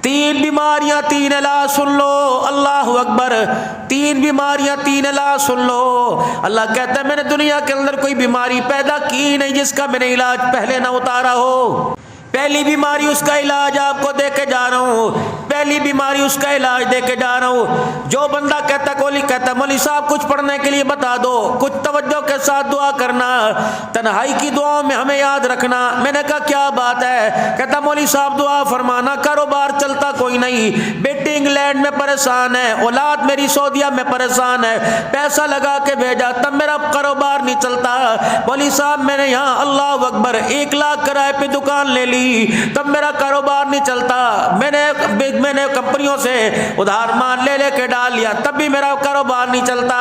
تین بیماریاں تین علاج سن لو، اللہ اکبر، تین بیماریاں تین علاج سن لو۔ اللہ کہتا ہے میں نے دنیا کے اندر کوئی بیماری پیدا کی نہیں جس کا میں نے علاج پہلے نہ اتارا ہو۔ پہلی بیماری اس کا علاج آپ کو دے کے جا رہا ہوں، پہلی بیماری اس کا علاج دے کے جا رہا ہوں۔ جو بندہ کہتا ہے مولوی صاحب کچھ پڑھنے کے لیے بتا دو، کچھ توجہ کے ساتھ دعا کرنا، تنہائی کی دعاؤں میں ہمیں یاد رکھنا۔ میں نے کہا کیا بات ہے؟ کہتا مولوی صاحب دعا فرمانا، کاروبار چلتا کوئی نہیں، بیٹی انگلینڈ میں پریشان ہے، اولاد میری سعودیہ میں پریشان ہے، پیسہ لگا کے بھیجا تب میرا کاروبار نہیں چلتا۔ مولوی صاحب میں نے یہاں اللہ اکبر 1 لاکھ کرائے پہ دکان لے لی تب میرا کاروبار نہیں چلتا، میں نے کمپنیوں سے ادھار مان لے کے ڈال لیا تب بھی میرا کاروبار نہیں چلتا۔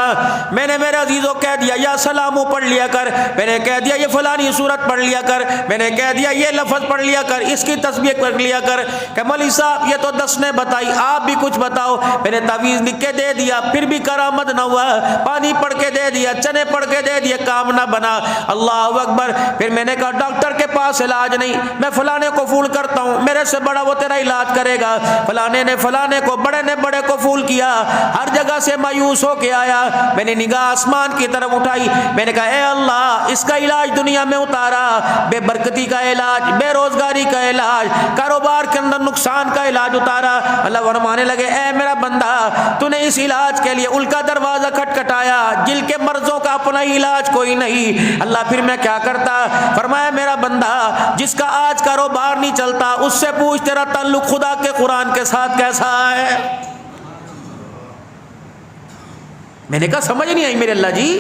میں نے میرے عزیزوں کہہ دیا یا سلامو پڑھ لیا کر، میں نے کہہ دیا یہ فلانی صورت پڑھ لیا کر، میں نے کہہ دیا یہ لفظ پڑھ لیا کر، اس کی تسبیح پڑھ لیا کر۔ کہ مولوی صاحب یہ تو 10 نے بتائی، آپ بھی کچھ بتاؤ۔ میں نے تعویذ لکھ کے دے دیا پھر بھی کرامت نہ ہوا، پانی پڑھ کے دے دیا، چنے پڑھ کے دے دیے، کام نہ بنا۔ اللہ اکبر۔ پھر میں نے کہا ڈاکٹر کے پاس علاج نہیں، میں فلانے کو فون کرتا ہوں، میرے سے بڑا وہ تیرا علاج کرے گا۔ فلانے نے فلانے کو، بڑے نے بڑے کو فون کیا، ہر جگہ سے مایوس ہو کے آیا۔ میں نے نگاہ آسمان کی طرف اٹھائی، میں نے کہا اے اللہ اس کا علاج دنیا میں اتارا، بے برکتی کا علاج، بے روزگاری کا علاج، کاروبار کے اندر نقصان کا علاج اتارا۔ اللہ فرمانے لگے اے میرا بندہ تو نے اس علاج کے لیے ان کا دروازہ کھٹکھٹایا جن کے مرضوں کا اپنا علاج کوئی نہیں۔ اللہ پھر میں کیا کرتا؟ فرمایا میرا بندہ جس کا آج کاروبار نہیں چلتا اس سے پوچھ تیرا تعلق خدا کے قرآن کے ساتھ کیسا ہے؟ میں نے کہا سمجھ نہیں آئی میرے اللہ جی۔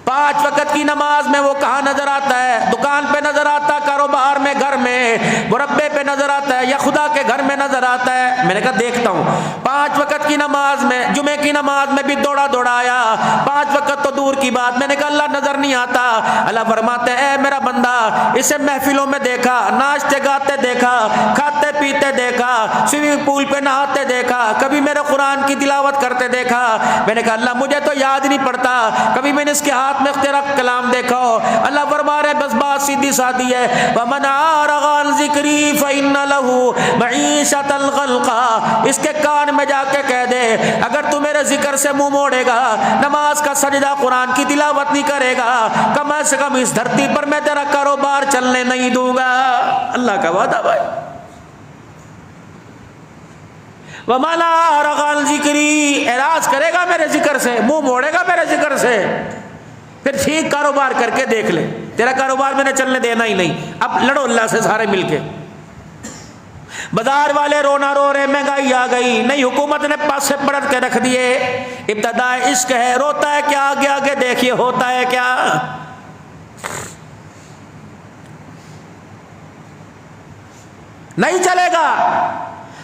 5 وقت کی نماز میں وہ کہاں نظر آتا ہے؟ دکان پہ نظر آتا، کاروبار میں، گھر میں، مربے پہ نظر آتا ہے یا خدا کے گھر میں نظر آتا ہے؟ میں نے کہا دیکھتا ہوں۔ 5 وقت کی نماز میں، جمعے کی نماز میں بھی دوڑا دوڑا آیا، 5 وقت تو دور کی بات۔ میں نے کہا اللہ نظر نہیں آتا۔ اللہ فرماتے اے میرا بندہ اسے محفلوں میں دیکھا، ناچتے گاتے دیکھا، کھاتے پیتے دیکھا، سوئمنگ پول پہ نہاتے دیکھا، کبھی میرے قرآن کی تلاوت کرتے دیکھا۔ میں نے کہا اللہ مجھے تو یاد نہیں پڑتا، کبھی میں نے اس کے ہاتھ میں تیرا کلام دیکھا ہو۔ اللہ فرما رہے بس بات سیدھی سادی ہے، وَمَنْ أَعْرَضَ عَنْ ذِكْرِي فَإِنَّ لَهُ مَعِيشَةً ضَنْكًا۔ اس کے کان میں جا کے کہہ دے اگر تو میرے ذکر سے منہ موڑے گا، نماز کا سجدہ، قرآن کی تلاوت نہیں کرے گا، کم از کم اس دھرتی پر میں تیرا کاروبار چلنے نہیں دوں گا۔ اللہ کا وعدہ بھائی۔ وَمَنْ أَعْرَضَ عَنْ ذِكْرِي، اعراض کرے گا میرے ذکر سے، منہ موڑے گا میرے ذکر سے، پھر ٹھیک کاروبار کر کے دیکھ لے، تیرا کاروبار میں نے چلنے دینا ہی نہیں۔ اب لڑو اللہ سے سارے مل کے۔ بازار والے رونا رو رہے، مہنگائی آ گئی، نئی حکومت نے پاس سے پڑھ کے رکھ دیے، ابتدا عشق ہے، روتا ہے کیا، آگے آگے دیکھیے ہوتا ہے کیا۔ نہیں چلے گا۔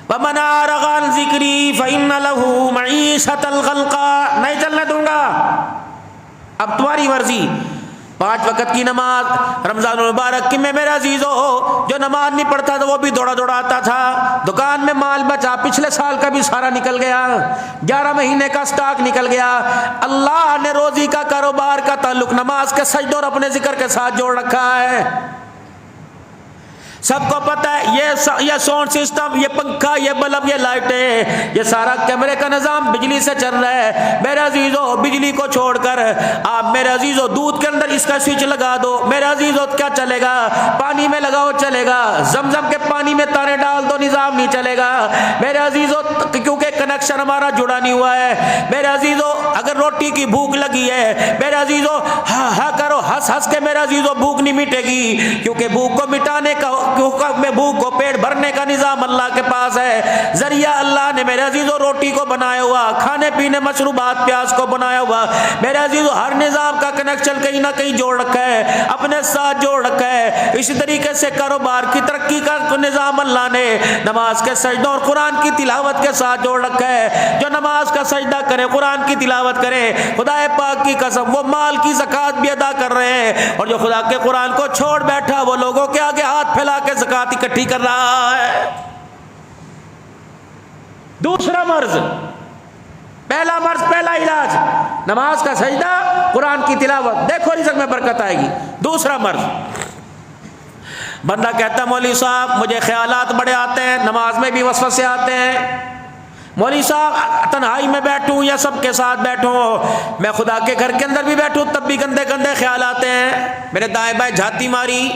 وَمَنْ أَعْرَضَ عَنْ ذِكْرِي فَإِنَّ لَهُ مَعِيشَةً ضَنْكًا، نہیں چلنے دوں گا۔ اب تمہاری مرضی۔ 5 وقت کی نماز رمضان المبارک کی میں میرے عزیزو جو نماز نہیں پڑھتا تھا وہ بھی دوڑا دوڑا آتا تھا، دکان میں مال بچا، پچھلے سال کا بھی سارا نکل گیا، 11 مہینے کا سٹاک نکل گیا۔ اللہ نے روزی کا، کاروبار کا تعلق نماز کے سجدے اور اپنے ذکر کے ساتھ جوڑ رکھا ہے۔ سب کو پتہ ہے یہ ساؤنڈ سسٹم، یہ پنکھا، یہ بلب، یہ لائٹیں، یہ سارا کیمرے کا نظام بجلی سے چل رہا ہے۔ میرے عزیزو بجلی کو چھوڑ کر آپ میرے عزیزو دودھ کے اندر اس کا سوئچ لگا دو، میرے عزیزو کیا چلے گا؟ پانی میں لگاؤ چلے گا، زمزم کے پانی میں تارے ڈال دو نظام نہیں چلے گا میرے عزیزو، کیونکہ کنیکشن ہمارا جڑا نہیں ہوا ہے۔ میرے عزیزو اگر روٹی کی بھوک لگی ہے میرے عزیزو ہاں کرو، ہنس ہنس کے میرے عزیزو بھوک نہیں مٹے گی، کیونکہ بھوک کو مٹانے کا، میں بھوک کو پیٹ بھرنے کا نظام اللہ کے پاس ہے۔ ذریعہ اللہ نے میرے عزیزو روٹی کو بنایا ہوا، کھانے پینے مشروبات پیاز کو بنایا ہوا، میرے عزیزو ہر نظام کا کنیکشن کہیں نہ کہیں جوڑ رکھا ہے، اپنے ساتھ جوڑ رکھا ہے۔ اسی طریقے سے کاروبار کی ترقی کا نظام اللہ نے نماز کے سجدوں اور قرآن کی تلاوت کے ساتھ جوڑ رکھا ہے۔ جو نماز کا سجدہ کرے، قرآن کی تلاوت کرے، خدا پاک کی قسم وہ مال کی زکوٰۃ بھی ادا کر رہے ہیں، اور جو خدا کے قرآن کو چھوڑ بیٹھا وہ لوگوں کے آگے ہاتھ پھیلا کے زکوٰۃ اکٹھی کر رہا ہے۔ دوسرا مرض، پہلا مرض، پہلا علاج نماز کا سجدہ، قرآن کی تلاوت، دیکھو رزق میں برکت آئے گی۔ دوسرا مرض بندہ کہتا ہے مولوی صاحب مجھے خیالات بڑے آتے ہیں، نماز میں بھی وسوسے آتے ہیں، مولوی صاحب تنہائی میں بیٹھوں یا سب کے ساتھ بیٹھوں، میں خدا کے گھر کے اندر بھی بیٹھوں تب بھی گندے گندے خیال آتے ہیں، میرے دائیں بائیں جھاتی ماری،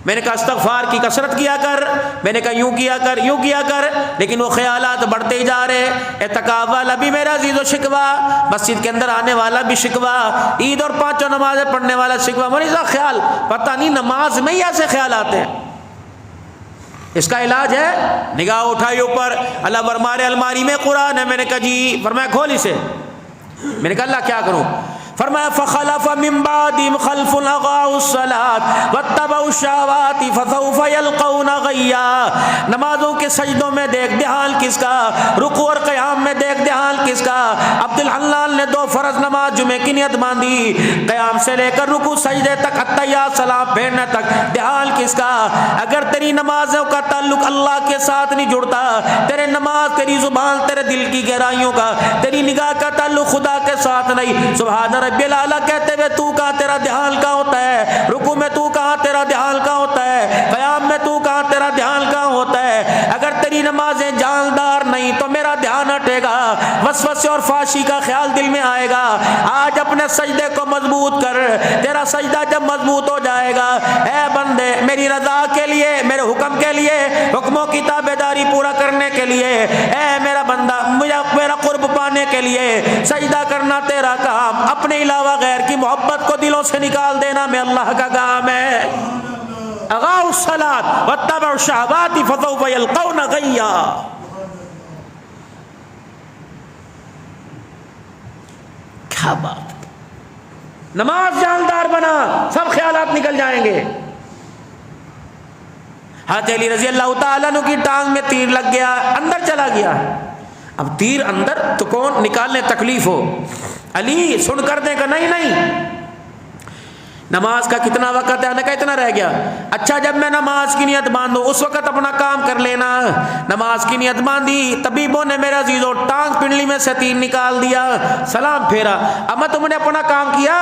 میں نے کہا استغفار کی کثرت کیا کر، میں نے کہا یوں کیا کر یوں کیا کر، لیکن وہ خیالات بڑھتے ہی جا رہے۔ اعتکاف والا بھی میرا عزیز و شکوہ، مسجد کے اندر آنے والا بھی شکوہ، عید اور پانچوں نمازیں پڑھنے والا شکوہ، مولوی صاحب خیال پتہ نہیں نماز میں ہی ایسے خیال آتے ہیں۔ اس کا علاج ہے نگاہ اٹھائی اوپر، اللہ فرمارے الماری میں قرآن ہے، میں نے کہا جی، فرمایا کھول اسے، میں نے کہا اللہ کیا کروں؟ فرمایا فخلف من بعدهم خلف اضاعوا الصلاة واتبعوا الشهوات فسوف يلقون غیا۔ نمازوں کے سجدوں میں دیکھ دے حال کس کا، رکوع اور قیام میں دیکھ دے حال کس کا۔ عبد الحلال نے 2 فرض نماز جمعے کی نیت باندھی، قیام سے لے کر رکوع سجدے تک التحیات سلام پھیرنے تک دے حال کس کا۔ اگر تیری نمازوں کا تعلق اللہ کے ساتھ نہیں جڑتا، تیرے نماز تیری زبان تیرے دل کی گہرائیوں کا، تیری نگاہ کا تعلق خدا کے ساتھ نہیں، سبحان رب العلیٰ کہتے ہوئے تو کہاں تیرا دھیان کہاں ہوتا ہے، رکوع میں تو کہاں تیرا دھیان کہاں ہوتا ہے، قیام میں تو کہاں تیرا دھیان کہاں ہوتا ہے۔ اگر تیری نمازیں جاندار نہیں تو میرا دھیان ہٹے گا، وسوسے اور فحشی کا خیال دل میں آئے گا۔ آج اپنے سجدے کو مضبوط کر، تیرا سجدہ جب مضبوط ہو جائے گا، اے بندے میری رضا کے لیے، میرے حکم کے لیے، حکموں کی تابعداری پورا کرنے کے لیے، اے میرا بندہ میرا قرب پانے کے لیے سجدہ کرنا تیرا کام، اپنے علاوہ غیر کی محبت کو دلوں سے نکال دینا میں اللہ کا کام ہے۔ اغاؤ الصلاۃ واتبعوا الشہوات فسوف یلقون غیا۔ کیا بات، نماز جاندار بنا، سب خیالات نکل جائیں گے۔ حضرت علی رضی اللہ تعالیٰ عنہ کی ٹانگ میں تیر لگ گیا، اندر چلا گیا۔ اب تیر اندر تو کون نکالنے تکلیف ہو، علی سن کر دے گا نہیں نہیں، نماز کا کتنا وقت ہے؟ کہ اتنا رہ گیا، اچھا جب میں نماز کی نیت باندھوں اس وقت اپنا کام کر لینا۔ نماز کی نیت باندھی، طبیبوں نے میرا عزیزو ٹانگ پنڈلی میں سے تیر نکال دیا، سلام پھیرا، اما تم نے اپنا کام کیا،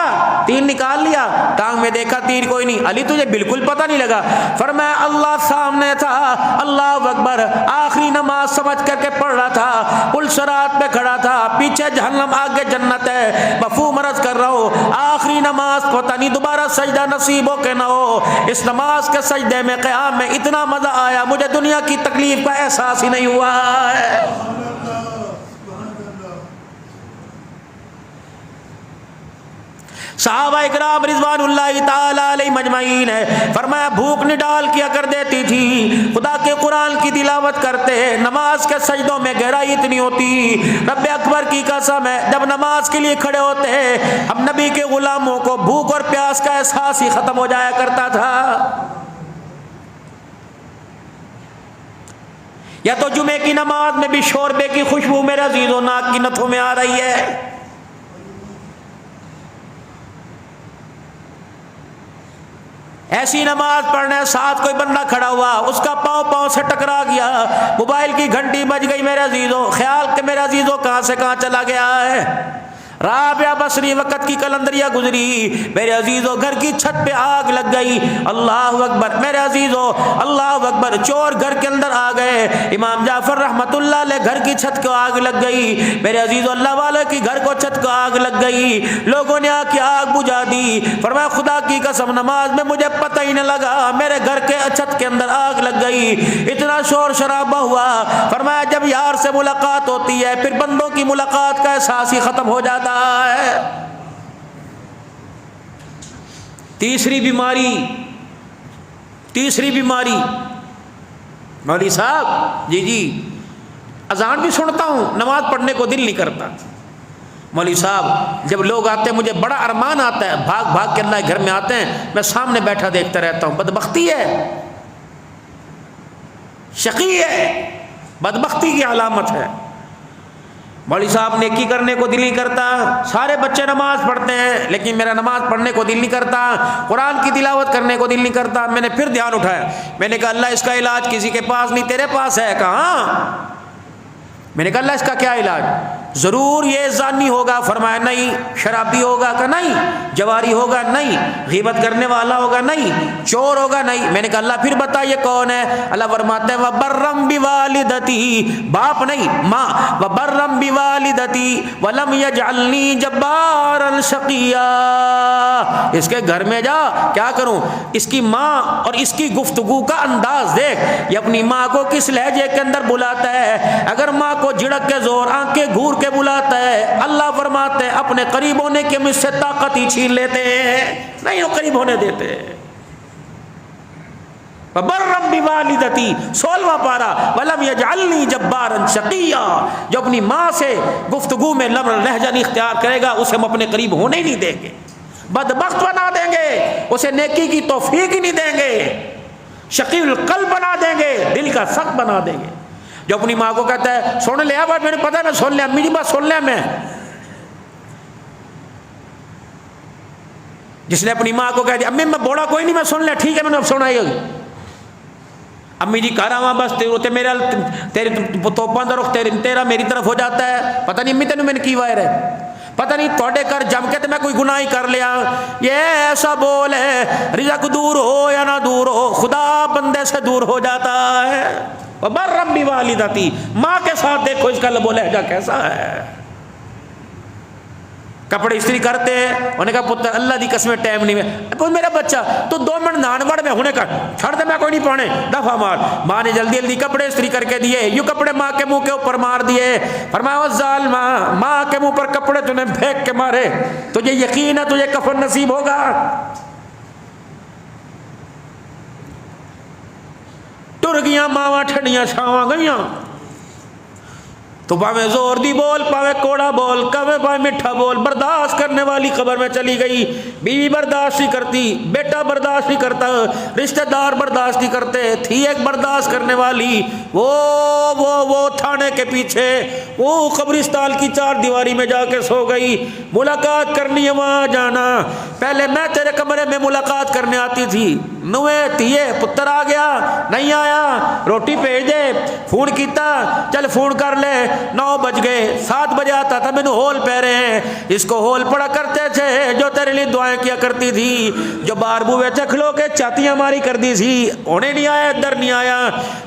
تیر نکال لیا، ٹانگ میں دیکھا تیر کوئی نہیں، علی تجھے بالکل پتہ نہیں لگا؟ فرمایا اللہ سامنے تھا، اللہ اکبر، آخری نماز سمجھ کر کے پڑھ رہا تھا، پل صراط پہ کھڑا تھا، پیچھے جہنم آگے جنت ہے، مفہوم عرض کر رہا ہوں، آخری نماز پتہ نہیں دوبارہ سجدہ نصیب ہو کہ نہ ہو، اس نماز کے سجدے میں قیام میں اتنا مزہ آیا مجھے دنیا کی تکلیف کا احساس ہی نہیں ہوا ہے۔ صحابہ اکرام رضوان اللہ تعالی علیہ مجمعین ہے، فرمایا بھوک نڈال کیا کر دیتی تھی، خدا کے قرآن کی تلاوت کرتے، نماز کے سجدوں میں گہرائی اتنی ہوتی، رب اکبر کی قسم ہے جب نماز کے لیے کھڑے ہوتے ہم نبی کے غلاموں کو بھوک اور پیاس کا احساس ہی ختم ہو جایا کرتا تھا۔ یا تو جمعے کی نماز میں بھی شوربے کی خوشبو میرے عزیزوں ناک کی نتھوں میں آ رہی ہے، ایسی نماز پڑھنے ساتھ کوئی بندہ کھڑا ہوا، اس کا پاؤں سے ٹکرا گیا، موبائل کی گھنٹی بج گئی، میرے عزیزوں خیال کہ میرے عزیزوں کہاں سے کہاں چلا گیا ہے۔ رابعہ بصری وقت کی کلندریہ گزری، میرے عزیزوں گھر کی چھت پہ آگ لگ گئی، اللہ اکبر، میرے عزیزوں اللہ اکبر، چور گھر کے اندر آ گئے، امام جعفر رحمت اللہ علیہ گھر کی چھت کو آگ لگ گئی، میرے عزیزوں اللہ والے کی گھر کو چھت کو آگ لگ گئی، لوگوں نے آ کے آگ بجھا دی، فرمایا خدا کی قسم نماز میں مجھے پتہ ہی نہ لگا میرے گھر کے چھت کے اندر آگ لگ گئی، اتنا شور شرابہ ہوا، فرمایا جب یار سے ملاقات ہوتی ہے پھر بندوں کی ملاقات کا احساس ہی ختم ہو جاتا ہے۔ تیسری بیماری مولوی صاحب جی اذان بھی سنتا ہوں نماز پڑھنے کو دل نہیں کرتا۔ مولوی صاحب جب لوگ آتے ہیں مجھے بڑا ارمان آتا ہے، بھاگ بھاگ کے اللہ کے گھر میں آتے ہیں، میں سامنے بیٹھا دیکھتا رہتا ہوں، بدبختی ہے، شقی ہے، بدبختی کی علامت ہے۔ مولوی صاحب نیکی کرنے کو دل نہیں کرتا، سارے بچے نماز پڑھتے ہیں لیکن میرا نماز پڑھنے کو دل نہیں کرتا، قرآن کی تلاوت کرنے کو دل نہیں کرتا۔ میں نے پھر دھیان اٹھایا، میں نے کہا اللہ اس کا علاج کسی کے پاس نہیں، تیرے پاس ہے۔ کہاں؟ میں نے کہا اللہ اس کا کیا علاج؟ ضرور یہ زانی ہوگا؟ فرمایا نہیں. شرابی ہوگا کہ نہیں؟ جواری ہوگا نہیں. غیبت کرنے والا ہوگا نہیں. چور ہوگا نہیں. میں نے کہا اللہ پھر بتا یہ کون ہے؟ اللہ فرماتے ہیں وبرم بوالدتی، باپ نہیں ماں. وبرم بوالدتی ولم یجعلنی جبارا شقیا. اس کے گھر میں جا، کیا کروں؟ اس کی ماں اور اس کی گفتگو کا انداز دیکھ. یہ اپنی ماں کو کس لہجے کے اندر بلاتا ہے. اگر ماں کو جھڑک کے زور آنکھیں گھور کے بلاتا ہے، اللہ فرماتے ہیں اپنے قریب ہونے کے مجھ سے طاقت ہی چھین لیتے ہیں، نہیں وہ قریب ہونے دیتے. وبرم بوالدتی 16واں پارہ ولم یجعلنی جبارا شقیا. جو اپنی ماں سے گفتگو میں لہجہ نہیں اختیار کرے گا اسے ہم اپنے قریب ہونے ہی نہیں دیں گے. بدبخت بنا دیں گے، اسے نیکی کی توفیق ہی نہیں دیں گے. شقی القلب بنا دیں گے، دل کا سخت بنا دیں گے. جو اپنی ماں کو کہتا ہے سن لیا بات، میرے پتہ ہے میں سن لیا، امی جی بات سن لیا میں. جس نے اپنی ماں کو کہہ دیا امی میں بوڑھا کوئی نہیں میں سن لیا، ٹھیک ہے میں نے اب سنائی ہوگی. امی جی کہہ رہا ہوں بس میرا تیرے توپاں دا رخ تیرا میری طرف ہو جاتا ہے. پتہ نہیں امی تینوں میں نے کی وائر ہے، پتہ نہیں تھوڑے کر جم کے تو میں کوئی گناہ ہی کر لیا. یہ ایسا بول ہے رزق دور ہو یا نہ دور ہو خدا بندے سے دور ہو جاتا ہے. وبرم بوالدتی، ماں کے ساتھ دیکھو اس کا لب و لہجہ کیسا ہے. کپڑے استری کرتے ہیں، انہوں نے کہا پتر اللہ دی قسم ٹائم نہیں ہے. میرا بچہ تو 2 منٹ نہان وڑ میں ہونے کا چھڑ دے، میں کوئی نہیں پانے دفعہ مار. ماں نے جلدی جلدی کپڑے استری کر کے دیے، یوں کپڑے ماں کے منہ کے اوپر مار دیے. فرمایا ظالمہ، ماں کے منہ پر کپڑے تو نے پھینک کے مارے، تجھے یقین ہے تجھے کفن نصیب ہوگا؟ ٹر گیاں ماواں ٹھنڈیاں چھاواں گئیاں. تو پاویں زور دی بول، پاویں کوڑا بول، پاویں میٹھا بول، برداشت کرنے والی قبر میں چلی گئی. بیوی برداشت نہیں کرتی، بیٹا برداشت نہیں کرتا، رشتہ دار برداشت نہیں کرتے. تھی ایک برداشت کرنے والی، وہ تھانے کے پیچھے وہ قبرستان کی 4 دیواری میں جا کے سو گئی. ملاقات کرنی ہے وہاں جانا. پہلے میں تیرے کمرے میں ملاقات کرنے آتی تھی، نوے تیے پتر آ گیا نہیں آیا، روٹی بھیج دے. فون کیتا، چل فون کر لے. 9 بج گئے، 7 بجے آتا تھا، مینوں ہول پہ رہے ہیں. اس کو ہول پڑا کرتے تھے جو تیرے لیے دعائیں کیا کرتی تھی، جو بار بوے چکھلو کے چاتیاں ماری کر دی تھی، انہیں نہیں آیا ادھر نہیں آیا.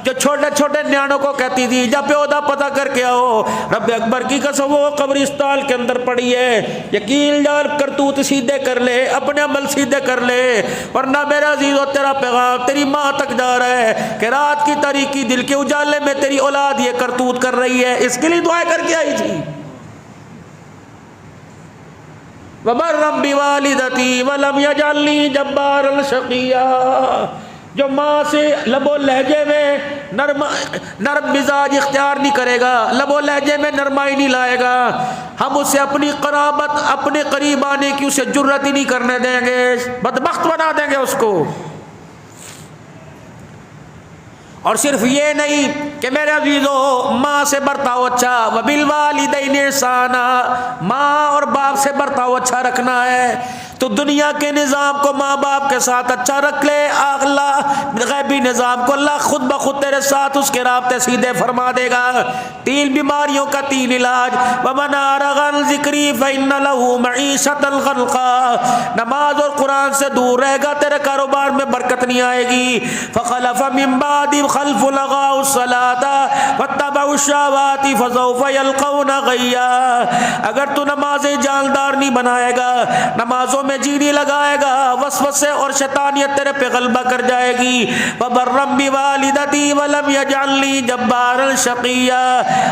جو چھوٹے چھوٹے نیانوں کو کہتی تھی جب پیودا پتہ کر کے آؤ. رب اکبر کی قسم وہ قبرستان کے اندر پڑی ہے. یقین جان کرتوت سیدھے کر لے، اپنے عمل سیدھے کر لے، ورنہ میرا عزیز و تیرا پیغام تیری ماں تک جا رہا ہے کہ رات کی تاریکی دل کے اجالے میں تیری اولاد یہ کرتوت کر رہی ہے. اس کے لیے دعائیں کر کے آئی تھی. وبرم بوالدتی ولم یجعلنی جبارا شقیا. جو ماں سے لب و لہجے میں نرم مزاج اختیار نہیں کرے گا، لب و لہجے میں نرمائی نہیں لائے گا، ہم اسے اپنی قرابت، اپنے قریب آنے کی اسے جرت ہی نہیں کرنے دیں گے، بدبخت بنا دیں گے اس کو. اور صرف یہ نہیں کہ میرے عزیزو ماں سے برتاؤ اچھا، وبالوالدین احسانا، ماں اور باپ سے برتاؤ اچھا رکھنا ہے. تو دنیا کے نظام کو ماں باپ کے ساتھ اچھا رکھ لے، اللہ غیبی نظام کو اللہ خود بخود تیرے ساتھ اس کے رابطے سیدھے فرما دے گا. 3 بیماریوں کا 3 علاج. ومن اعرض عن ذکری فإن له معیشۃ ضنکا. نماز اور قرآن سے دور رہے گا تیرے کاروبار میں برکت نہیں آئے گی. فخلف من بعد خلف لغاؤ الصلاة واتبعوا الشہوات فسوف یلقون غیا. اگر تو نماز جاندار نہیں بنائے گا، نمازوں میں جی نہیں لگائے گا، وسوسے اور شیطانیت تیرے پہ غلبہ کر جائے گی. وبرم بوالدتی ولم یجعلنی جبارا شقیا.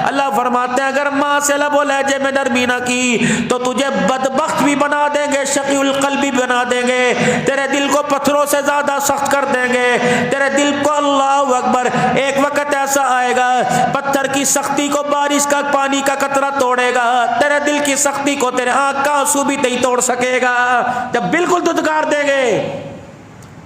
اللہ فرماتے ہیں اگر ماں سے لب و لہجے میں نرمی نہ کی تو تجھے بدبخت بھی بنا دیں گے، شقی القلب بھی بنا دیں گے، تیرے دل کو پتھروں سے زیادہ سخت کر دیں گے. تیرے دل کو اللہ اکبر ایک وقت ایسا آئے گا پتھر کی سختی کو بارش کا پانی کا قطرہ توڑے گا، تیرے دل کی سختی کو تیرے آنکھ کا آنسو بھی نہیں توڑ سکے گا. جب بالکل دھتکار دیں گے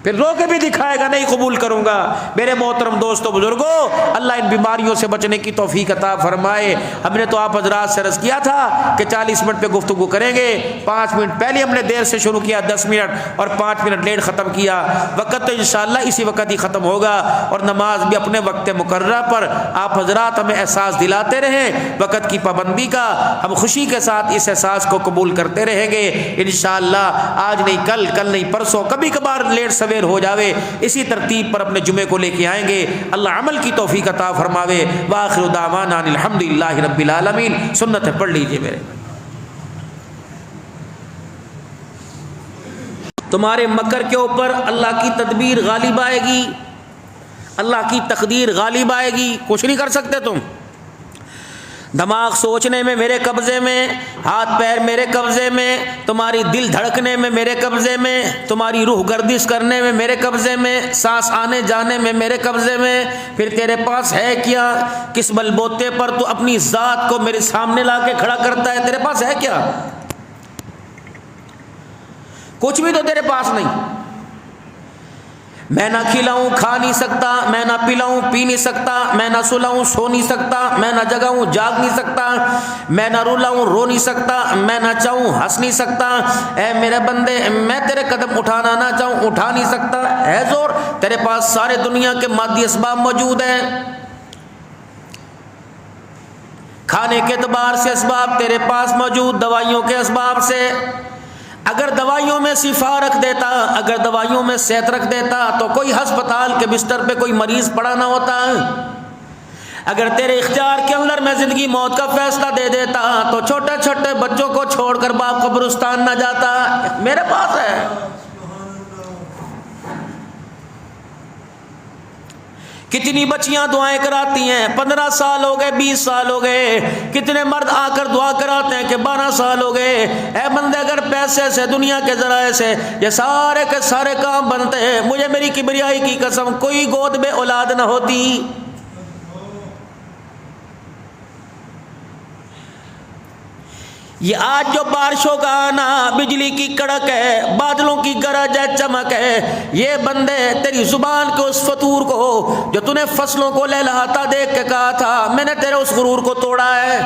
پھر رو کے بھی دکھائے گا نہیں قبول کروں گا۔ میرے محترم دوستو بزرگوں، اللہ ان بیماریوں سے بچنے کی توفیق عطا فرمائے۔ ہم نے تو آپ حضرات سے عرض کیا تھا کہ 40 منٹ پہ گفتگو کریں گے، 5 منٹ پہلے ہم نے دیر سے شروع کیا 10 منٹ، اور 5 منٹ لیٹ ختم کیا۔ وقت تو انشاءاللہ اسی وقت ہی ختم ہوگا، اور نماز بھی اپنے وقت مقررہ پر آپ حضرات ہمیں احساس دلاتے رہیں وقت کی پابندی کا۔ ہم خوشی کے ساتھ اس احساس کو قبول کرتے رہیں گے انشاءاللہ۔ آج نہیں کل، کل نہیں پرسوں، کبھی کبھار لیٹ سویر ہو جاوے، اسی ترتیب پر اپنے جمعے کو لے کے آئیں گے۔ اللہ عمل کی توفیق عطا فرماوے۔ وآخر دعوانا ان الحمدللہ رب العالمین۔ سنت ہے پڑھ لیجئے میرے۔ تمہارے مکر کے اوپر اللہ کی تدبیر غالب آئے گی، اللہ کی تقدیر غالب آئے گی، کچھ نہیں کر سکتے تم۔ دماغ سوچنے میں میرے قبضے میں، ہاتھ پیر میرے قبضے میں، تمہاری دل دھڑکنے میں میرے قبضے میں، تمہاری روح گردش کرنے میں میرے قبضے میں، سانس آنے جانے میں میرے قبضے میں۔ پھر تیرے پاس ہے کیا؟ کس بل بوتے پر تو اپنی ذات کو میرے سامنے لا کے کھڑا کرتا ہے؟ تیرے پاس ہے کیا؟ کچھ بھی تو تیرے پاس نہیں۔ میں نہ کھلاؤں کھا نہیں سکتا، میں نہ پلاؤں پی نہیں سکتا، میں نہ سلاؤں سو نہیں سکتا، میں نہ جگاؤں جاگ نہیں سکتا، میں نہ رلاؤں رو نہیں سکتا، میں نہ چاہوں ہنس نہیں سکتا۔ اے میرے بندے، میں تیرے قدم اٹھانا نہ چاہوں اٹھا نہیں سکتا۔ ہے زور؟ تیرے پاس سارے دنیا کے مادی اسباب موجود ہیں، کھانے کے اعتبار سے اسباب تیرے پاس موجود، دوائیوں کے اسباب سے۔ اگر دوائیوں میں شفا رکھ دیتا، اگر دوائیوں میں صحت رکھ دیتا تو کوئی ہسپتال کے بستر پہ کوئی مریض پڑا نہ ہوتا۔ اگر تیرے اختیار کے اندر میں زندگی موت کا فیصلہ دے دیتا تو چھوٹے چھوٹے بچوں کو چھوڑ کر باپ قبرستان نہ جاتا۔ میرے پاس ہے۔ کتنی بچیاں دعائیں کراتی ہیں، 15 سال ہو گئے، 20 سال ہو گئے۔ کتنے مرد آ کر دعا کراتے ہیں کہ 12 سال ہو گئے۔ اے بندے، اگر پیسے سے، دنیا کے ذرائع سے یہ سارے کے سارے کام بنتے ہیں، مجھے میری کبریائی کی قسم کوئی گود میں اولاد نہ ہوتی۔ یہ آج جو بارشوں کا آنا، بجلی کی کڑک ہے، بادلوں کی گرج ہے، چمک ہے، یہ بندے تیری زبان کے اس فطور کو جو تو نے فصلوں کو لہلہاتا دیکھ کے کہا تھا میں نے تیرے اس غرور کو توڑا ہے۔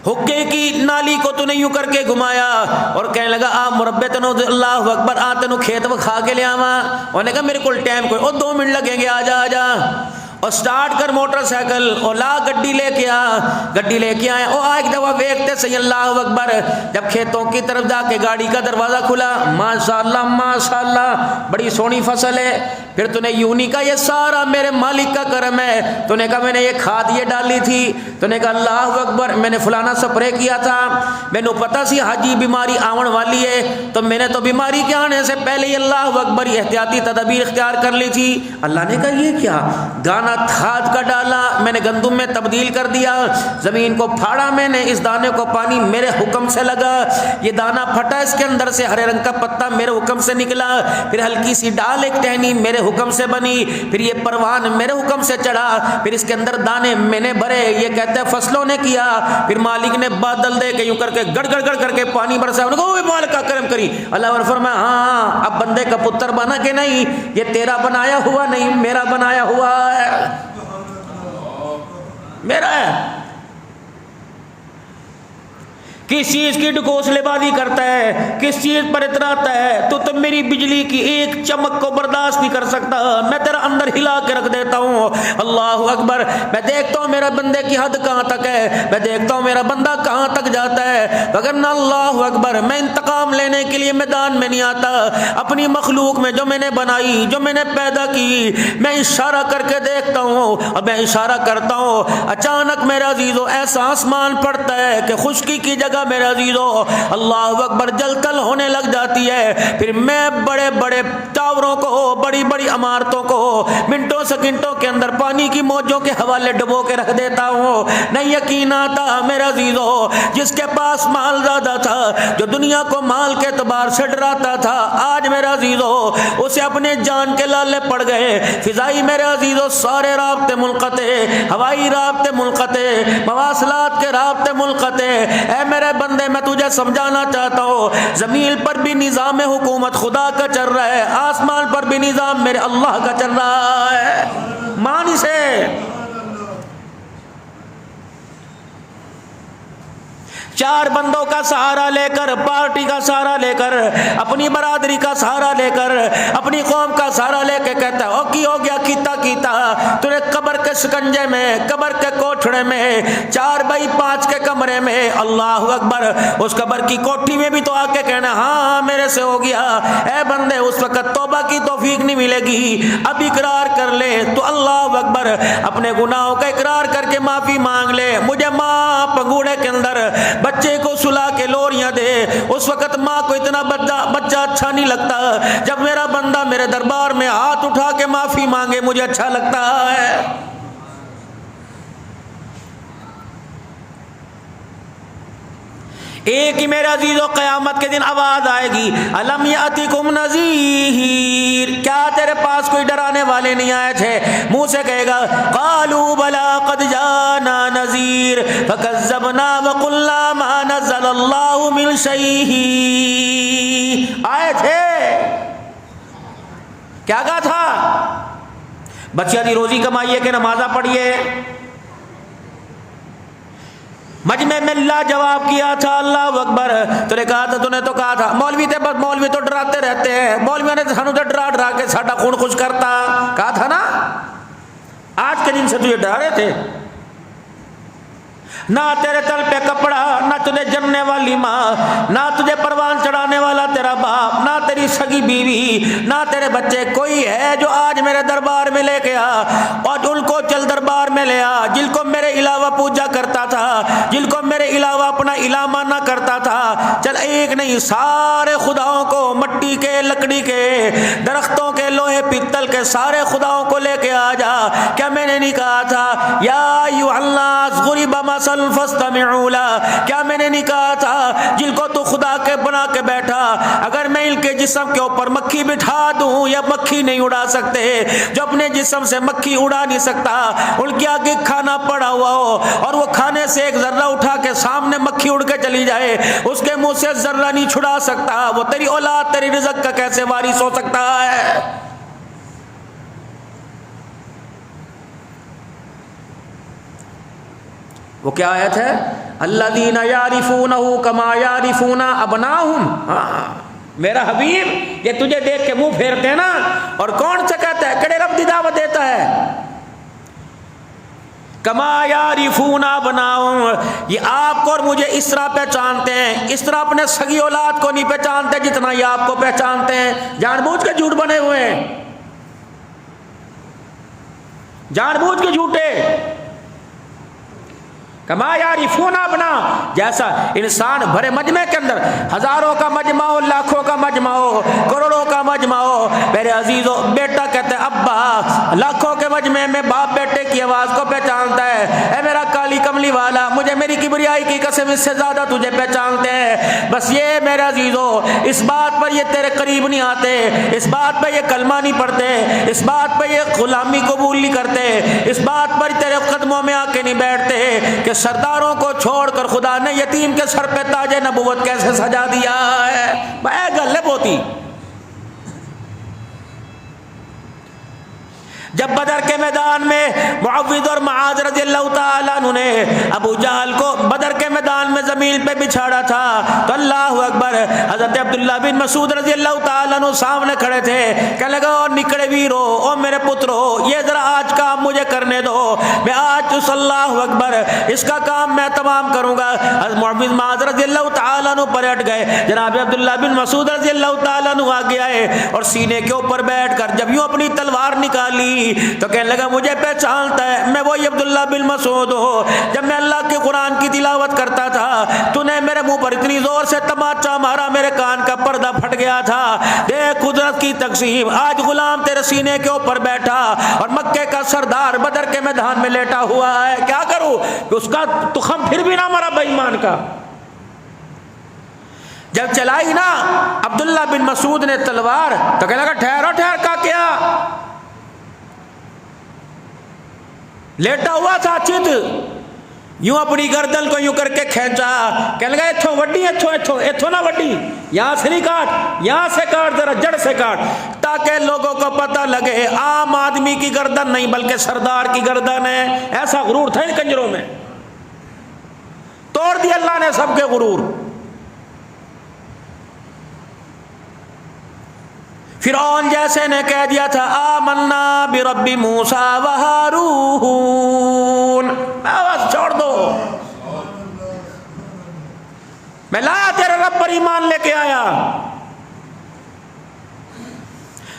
حقے کی نالی کو تو نے یوں کر کے گھمایا اور کہنے لگا آ مربے تنو اللہ اکبر، آ تینو کھیت میں کھا کے لے آواں۔ انہوں نے کہا میرے کول ٹائم کوئی، اور 2 منٹ لگیں گے، آ جا آ جا، اور سٹارٹ کر موٹر سائیکل، اور لا گڈی لے کے آ، گڈی لے کے آئے۔ اور ایک دفعہ ویکھتے صحیح اللہ اکبر، جب کھیتوں کی طرف جا کے گاڑی کا دروازہ کھلا، ماشاءاللہ ماشاءاللہ بڑی سونی فصل ہے۔ پھر تو نے یوں نہیں کہا یہ سارا میرے مالک کا کرم ہے، تو نے کہا میں نے یہ کھاد یہ ڈالی تھی، تو نے کہا اللہ اکبر میں نے فلانا سپرے کیا تھا، میں نے پتا سی حاجی بیماری آون والی ہے، تو میں نے تو بیماری کے آنے سے پہلے ہی اللہ اکبر یہ احتیاطی تدابیر اختیار کر لی تھی۔ اللہ نے کہا یہ کیا؟ دانا کھاد کا ڈالا، میں نے گندم میں تبدیل کر دیا، زمین کو پھاڑا میں نے، اس دانے کو پانی میرے حکم سے لگا، یہ دانا پھٹا، اس کے اندر سے ہرے رنگ کا پتا میرے حکم سے نکلا، پھر ہلکی سی ڈال ایک ٹہنی میرے حکم سے بنی، پھر یہ پروان میرے حکم سے چڑھا، پھر اس کے اندر دانے میں نے بھرے۔ یہ کہتے ہیں فصلوں نے کیا، پھر مالک نے بادل دے کے یوں کر کے گڑ گڑ گڑ کر کے پانی برسا۔ انہوں نے کہا وہ مالک کا کرم کری۔ اللہ نے فرمایا ہاں اب بندے کا پتر بنا کہ نہیں، یہ تیرا بنایا ہوا نہیں، میرا بنایا ہوا ہے، میرا ہے۔ کس چیز کی ڈکوسلے بازی کرتا ہے، کس چیز پر اتراتا ہے؟ تو میری بجلی کی ایک چمک کو برداشت نہیں کر سکتا، میں تیرا اندر ہلا کے رکھ دیتا ہوں۔ اللہ اکبر، میں دیکھتا ہوں میرا بندے کی حد کہاں تک ہے، میں دیکھتا ہوں میرا بندہ کہاں تک جاتا ہے، وگرنہ اللہ اکبر میں انتقام لینے کے لیے میدان میں نہیں آتا۔ اپنی مخلوق میں جو میں نے بنائی، جو میں نے پیدا کی، میں اشارہ کر کے دیکھتا ہوں، اور میں اشارہ کرتا ہوں، اچانک میرا عزیزو ایسا آسمان پڑتا ہے کہ خشکی کی جگہ میرے عزیزو اللہ اکبر جل تل ہونے لگ جاتی ہے۔ پھر میں بڑے بڑے ٹاوروں کو، بڑی بڑی عمارتوں کو منٹوں سیکنڈوں کے اندر پانی کی موجوں کے حوالے ڈبو کے رکھ دیتا ہوں۔ نہیں یقین آتا میرے عزیزو، جس کے پاس مال زیادہ تھا، جو دنیا کو مال کے اعتبار سے ڈراتا تھا، آج میرے عزیزو اسے اپنے جان کے لالے پڑ گئے۔ فضائی میرے عزیزو سارے رابطے منقطع، ہوائی رابطے منقطع، مواصلات کے رابطے منقطع۔ اے میرے میرے بندے میں تجھے سمجھانا چاہتا ہوں زمین پر بھی نظام حکومت خدا کا چل رہا ہے, آسمان پر بھی نظام میرے اللہ کا چل رہا ہے. مان اسے. چار بندوں کا سہارا لے کر, پارٹی کا سہارا لے کر, اپنی برادری کا سہارا لے کر, اپنی قوم کا سہارا لے کے کہتا ہے کی ہو گیا کیتا تو نے قبر کے شکنجے میں, قبر کے کوٹھڑے میں, 4x5 کے کمرے میں, اللہ اکبر, اس قبر کی کوٹھی میں بھی تو آ کے کہنا ہاں میرے سے ہو گیا. اے بندے اس وقت توبہ کی توفیق نہیں ملے گی, اب اقرار کر لے تو اللہ اکبر اپنے گناہوں کا اقرار کر کے معافی مانگ لے. مجھے ماں پنگوڑے کے اندر بچے کو سلا کے لوریاں دے, اس وقت ماں کو اتنا بچہ اچھا نہیں لگتا. جب میرا بندہ میرے دربار میں ہاتھ اٹھا کے معافی مانگے مجھے اچھا لگتا ہے. ایک ہی میرے عزیزو قیامت کے دن آواز آئے گی الم یاتکم نذیر, کیا تیرے پاس کوئی ڈرانے والے نہیں آئے تھے؟ منہ سے کہے گا قالوا بلا قد جانا نذیر فکذبنا وقلنا ما نزل اللہ من شیء. آئے تھے, کیا کہا تھا؟ بچیاں دی روزی کمائیے کہ نمازہ پڑھیے. مجمع میں اللہ جواب کیا تھا اللہ اکبر. تو نے کہا تھا, تو نے تو کہا تھا مولوی تھے, بس مولوی تو ڈراتے رہتے ہیں, مولویوں نے سانو تو ڈرا کے ساڈا خون خوش کرتا. کہا تھا نا آج کے دن سے تجھے ڈرا رہے تھے. نہ تیرے تل پہ کپڑا, نہ تجھے جننے والی ماں, نہ تجھے پروان چڑھانے والا تیرا باپ, نہ تیری سگی بیوی, نہ تیرے بچے. کوئی ہے جو آج میرے دربار میں لے کے آ اور ان کو چل دربار میں لے آ جن کو میرے علاوہ پوجا کرتا تھا, جن کو میرے علاوہ اپنا الہ مانا کرتا تھا. چل ایک نہیں سارے خداؤں کو, مٹی کے, لکڑی کے, درختوں کے, لوہے پتل کے سارے خداؤں کو لے کے آ جا. کیا میں نے نہیں کہا تھا یا ایھا الناس ضرب مثل فاستمعوا له؟ کیا میں نے نہیں کہا تھا جن کو تو خدا کے بنا کے بیٹھا اگر میں ان کے جسم کے اوپر مکھی بٹھا دوں یا مکھی نہیں اڑا سکتے, جو اپنے جسم سے مکھی اڑا نہیں سکتا, ان کے آگے کھانا پڑا ہوا ہو اور وہ کھانے سے ایک ذرہ اٹھا کے سامنے مکھی اڑ کے چلی جائے, اس کے منہ سے ذرہ نہیں چھڑا سکتا, وہ تیری اولاد تیری رزق کا کیسے وارث ہو سکتا ہے؟ وہ کیا آیت ہے الذین یعرفونہ کما یعرفون ابناءہم. میرا حبیب یہ تجھے دیکھ کے منہ پھیرتے ہیں نا, اور کون سا کہتا ہے کڑے رب دی دعوت دیتا ہے کما یعرفون ابناءہم, یہ آپ کو اور مجھے اس طرح پہچانتے ہیں, اس طرح اپنے سگی اولاد کو نہیں پہچانتے جتنا یہ آپ کو پہچانتے ہیں. جان بوجھ کے جھوٹ بنے ہوئے ہیں, جان بوجھ کے جھوٹے. کما یعرفون ابنا, جیسا انسان بھرے مجمع کے اندر ہزاروں کا مجمع ہو, لاکھوں کا مجمع ہو, کروڑوں کا مجمع ہو, میرے عزیزو بیٹا کہتے ہیں ابا, لاکھوں کے مجمع میں باپ بیٹے کی آواز کو پہچانتا ہے. اے میرا کالی کملی والا, مجھے میری کبریائی کی قسم اس سے زیادہ تجھے پہچانتے ہیں. بس یہ میرے عزیزو اس بات پر یہ تیرے قریب نہیں آتے, اس بات پہ یہ کلمہ نہیں پڑھتے, اس بات پہ یہ غلامی قبول نہیں کرتے, اس بات پر تیرے قدموں میں آ کے نہیں بیٹھتے کہ سرداروں کو چھوڑ کر خدا نے یتیم کے سر پہ تاج نبوت کیسے سجا دیا ہے. اے گل ہوتی جب بدر کے میدان میں معوذ اور معاذ رضی اللہ تعالیٰ عنہ نے ابو جہل کو بدر کے میدان میں زمین پہ بچھاڑا تھا تو اللہ اکبر حضرت عبداللہ بن مسعود رضی اللہ تعالیٰ عنہ سامنے کھڑے تھے. کہنے لگا او نکڑے ویرو, او میرے پترو, یہ ذرا آج کام مجھے کرنے دو, میں آج اللہ اکبر اس کا کام میں تمام کروں گا. حضرت معاذ رضی اللہ تعالیٰ عنہ پلٹ گئے, جناب عبداللہ بن مسعود رضی اللہ تعالیٰ عنہ آگے آئے اور سینے کے اوپر بیٹھ کر جب یوں اپنی تلوار نکالی تو کہنے لگا مجھے پہچانتا ہے, میں وہی عبداللہ بن مسعود ہوں. جب میں اللہ کے قرآن کی تلاوت کرتا تھا تو نے میرے منہ پر اتنی زور سے تماچا مارا میرے کان کا پردہ پھٹ گیا تھا. دیکھ قدرت کی تقسیم, آج غلام تیرے سینے کے اوپر بیٹھا اور مکے کا سردار بدر کے میدان میں لیٹا ہوا ہے. کیا کروں کہ اس کا تخم پھر بھی نہ مرا بے ایمان کا. جب چلائی نا عبداللہ بن مسعود نے تلوار تو کہنے لگا ٹھہرو, ٹھہر کا کیا, لیٹا ہوا تھا چت, یوں اپنی گردن کو یوں کر کے کھینچا، کہنے لگا اتھو وڈی، اتھو نہ وڈی، یہاں سے نہیں کاٹ، یہاں سے کاٹ، ذرا جڑ سے کاٹ، تاکہ لوگوں کو پتہ لگے عام آدمی کی گردن نہیں بلکہ سردار کی گردن ہے۔ ایسا غرور تھا ان کنجروں میں، توڑ دیا اللہ نے سب کے غرور۔ فرعون جیسے نے کہہ دیا تھا آمنا برب موسیٰ و ہارون، بس چھوڑ دو، میں لایا تیرے رب پر ایمان لے کے آیا۔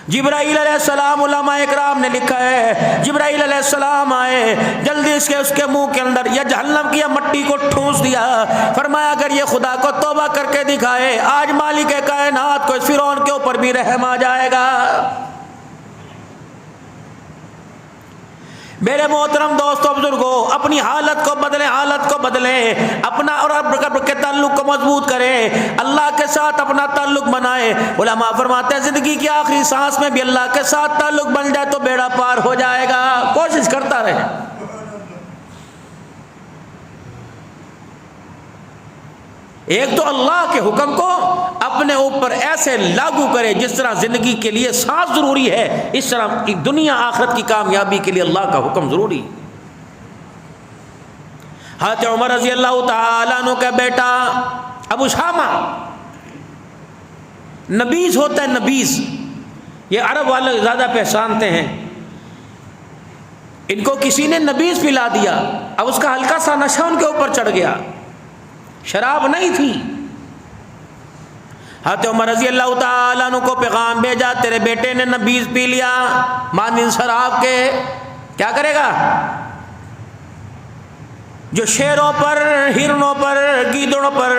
جبرائیل علیہ السلام، علماء اکرام نے لکھا ہے جبرائیل علیہ السلام آئے، جلدی اس کے منہ کے اندر یا جہنم کی یا مٹی کو ٹھونس دیا، فرمایا اگر یہ خدا کو توبہ کر کے دکھائے آج مالک کائنات کو اس فرعون کے اوپر بھی رحم آ جائے گا۔ میرے محترم دوستو بزرگوں، اپنی حالت کو بدلیں، حالت کو بدلیں، اپنا اور رب کے تعلق کو مضبوط کریں، اللہ کے ساتھ اپنا تعلق بنائیں۔ علماء فرماتے ہیں زندگی کی آخری سانس میں بھی اللہ کے ساتھ تعلق بن جائے تو بیڑا پار ہو جائے گا، کوشش کرتا رہے۔ ایک تو اللہ کے حکم کو اپنے اوپر ایسے لاگو کرے جس طرح زندگی کے لیے سانس ضروری ہے، اس طرح دنیا آخرت کی کامیابی کے لیے اللہ کا حکم ضروری۔ حضرت عمر رضی اللہ تعالیٰ عنہ کا بیٹا ابو شامہ نبیذ ہوتا ہے، نبیذ، یہ عرب والے زیادہ پہچانتے ہیں، ان کو کسی نے نبیذ پلا دیا، اب اس کا ہلکا سا نشہ ان کے اوپر چڑھ گیا، شراب نہیں تھی۔ حضرت عمر رضی اللہ تعالیٰ عنہ کو پیغام بھیجا تیرے بیٹے نے نبیذ پی لیا مانند شراب کے، کیا کرے گا؟ جو شیروں پر، ہرنوں پر، گیدڑوں پر،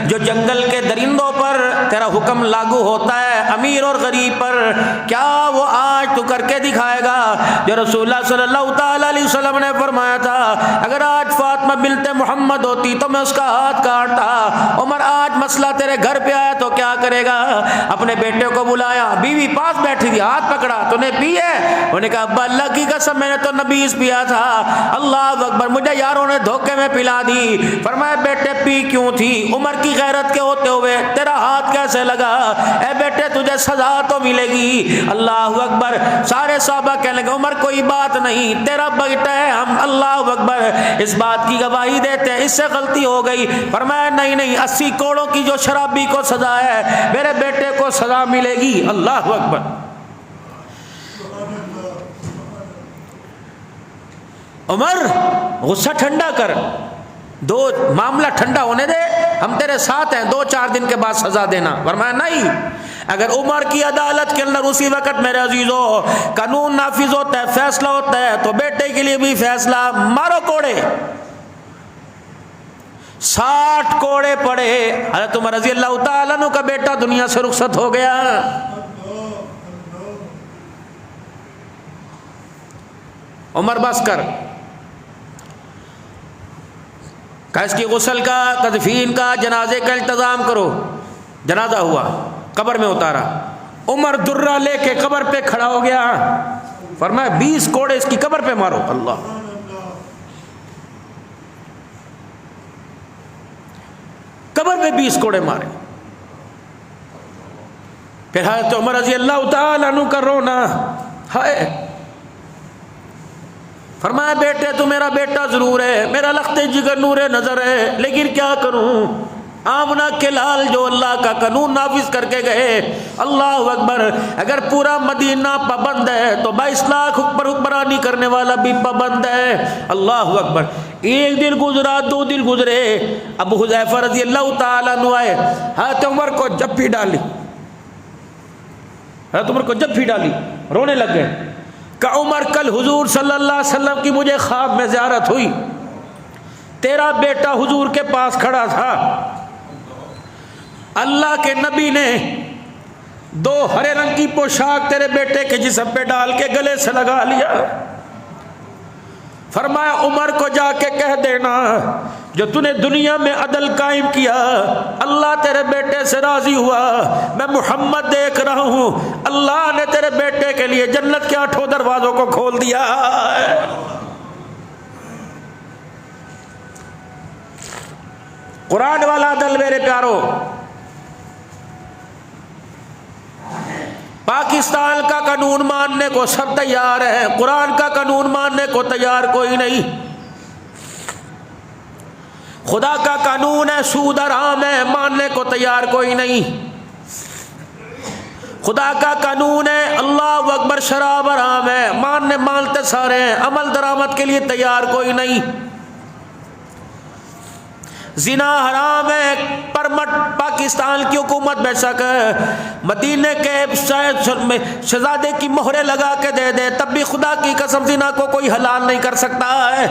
جو جنگل کے درندوں پر تیرا حکم لاگو ہوتا ہے، امیر اور غریب پر، کیا وہ آج تو کر کے دکھائے گا جو رسول اللہ صلی اللہ تعالی علیہ وسلم نے فرمایا تھا اگر آج فاطمہ بنت محمد ہوتی تو میں اس کا ہاتھ کاٹتا۔ عمر آج مسئلہ تیرے گھر پہ آیا تو کیا کرے گا؟ اپنے بیٹے کو بلایا، بیوی پاس بیٹھی تھی، ہاتھ پکڑا، تو نے پی ہے؟ انہوں نے کہا ابا اللہ کی قسم میں نے تو نبیذ پیا تھا۔ اللہ اکبر، مجھے یاروں نے دھوکے میں پلا دی۔ فرمایا بیٹے پی کیوں تھی؟ عمر کی غیرت کے ہوتے ہوئے تیرا ہاتھ کیسے لگا؟ اے بیٹے تجھے سزا تو ملے گی۔ اللہ اکبر، سارے صحابہ کہنے لگے عمر کوئی بات نہیں، تیرا بیٹا ہے، ہم اللہ اکبر اس بات کی گواہی دیتے ہیں، اس سے غلطی ہو گئی۔ فرمایا نہیں نہیں، 80 کوڑوں کی جو شرابی کو سزا ہے میرے بیٹے کو سزا ملے گی۔ اللہ اکبر۔ عمر غصہ ٹھنڈا کر، دو معاملہ ٹھنڈا ہونے دے، ہم تیرے ساتھ ہیں، 2-4 دن کے بعد سزا دینا۔ فرمایا نہیں، اگر عمر کی عدالت کے اندر اسی وقت میرے عزیزو قانون نافذ ہوتا ہے، فیصلہ ہوتا ہے، تو بیٹے کے لیے بھی فیصلہ، مارو کوڑے۔ 60 کوڑے پڑے، حضرت عمر رضی اللہ تعالیٰ عنہ کا بیٹا دنیا سے رخصت ہو گیا۔ عمر بس کر، اس کی غسل کا، تدفین کا، جنازے کا انتظام کرو۔ جنازہ ہوا، قبر میں اتارا، عمر درہ لے کے قبر پہ کھڑا ہو گیا، فرمایا 20 کوڑے اس کی قبر پہ مارو۔ اللہ، قبر پہ 20 کوڑے مارے۔ پھر حضرت عمر رضی اللہ تعالیٰ عنہ کا رونا، ہائے، فرمایا بیٹے تو میرا بیٹا ضرور ہے، میرا لخت جگر نور نظر ہے، لیکن کیا کروں، آمنہ کے لال جو اللہ کا قانون نافذ کر کے گئے۔ اللہ اکبر، اگر پورا مدینہ پابند ہے تو 22 لاکھ حکمرانی کرنے والا بھی پابند ہے۔ اللہ اکبر۔ ایک دن گزرا، 2 دن گزرے، ابو حذیفہ رضی اللہ تعالیٰ عنہ آئے، حضرت عمر کو جپھی ڈالی، حضرت عمر کو جپھی ڈالی، رونے لگ گئے کہ عمر کل حضور صلی اللہ علیہ وسلم کی مجھے خواب میں زیارت ہوئی، تیرا بیٹا حضور کے پاس کھڑا تھا، اللہ کے نبی نے 2 ہرے رنگ کی پوشاک تیرے بیٹے کے جسم پہ ڈال کے گلے سے لگا لیا۔ فرمایا عمر کو جا کے کہہ دینا جو تو نے دنیا میں عدل قائم کیا، اللہ تیرے بیٹے سے راضی ہوا، میں محمد دیکھ رہا ہوں، اللہ نے تیرے بیٹے کے لیے جنت کے 8 دروازوں کو کھول دیا۔ قرآن والا دل میرے پیارو، پاکستان کا قانون ماننے کو سب تیار ہے، قرآن کا قانون ماننے کو تیار کوئی نہیں۔ خدا کا قانون ہے سود حرام ہے، ماننے کو تیار کوئی نہیں۔ خدا کا قانون ہے اللہ اکبر شراب حرام ہے، مانتے سارے ہیں، عمل درآمد کے لیے تیار کوئی نہیں۔ زنا حرام ہے، پرمٹ پاکستان کی حکومت بے شک مدینے کے شہزادے کی مہرے لگا کے دے دے، تب بھی خدا کی قسم زنا کو کوئی حلال نہیں کر سکتا ہے۔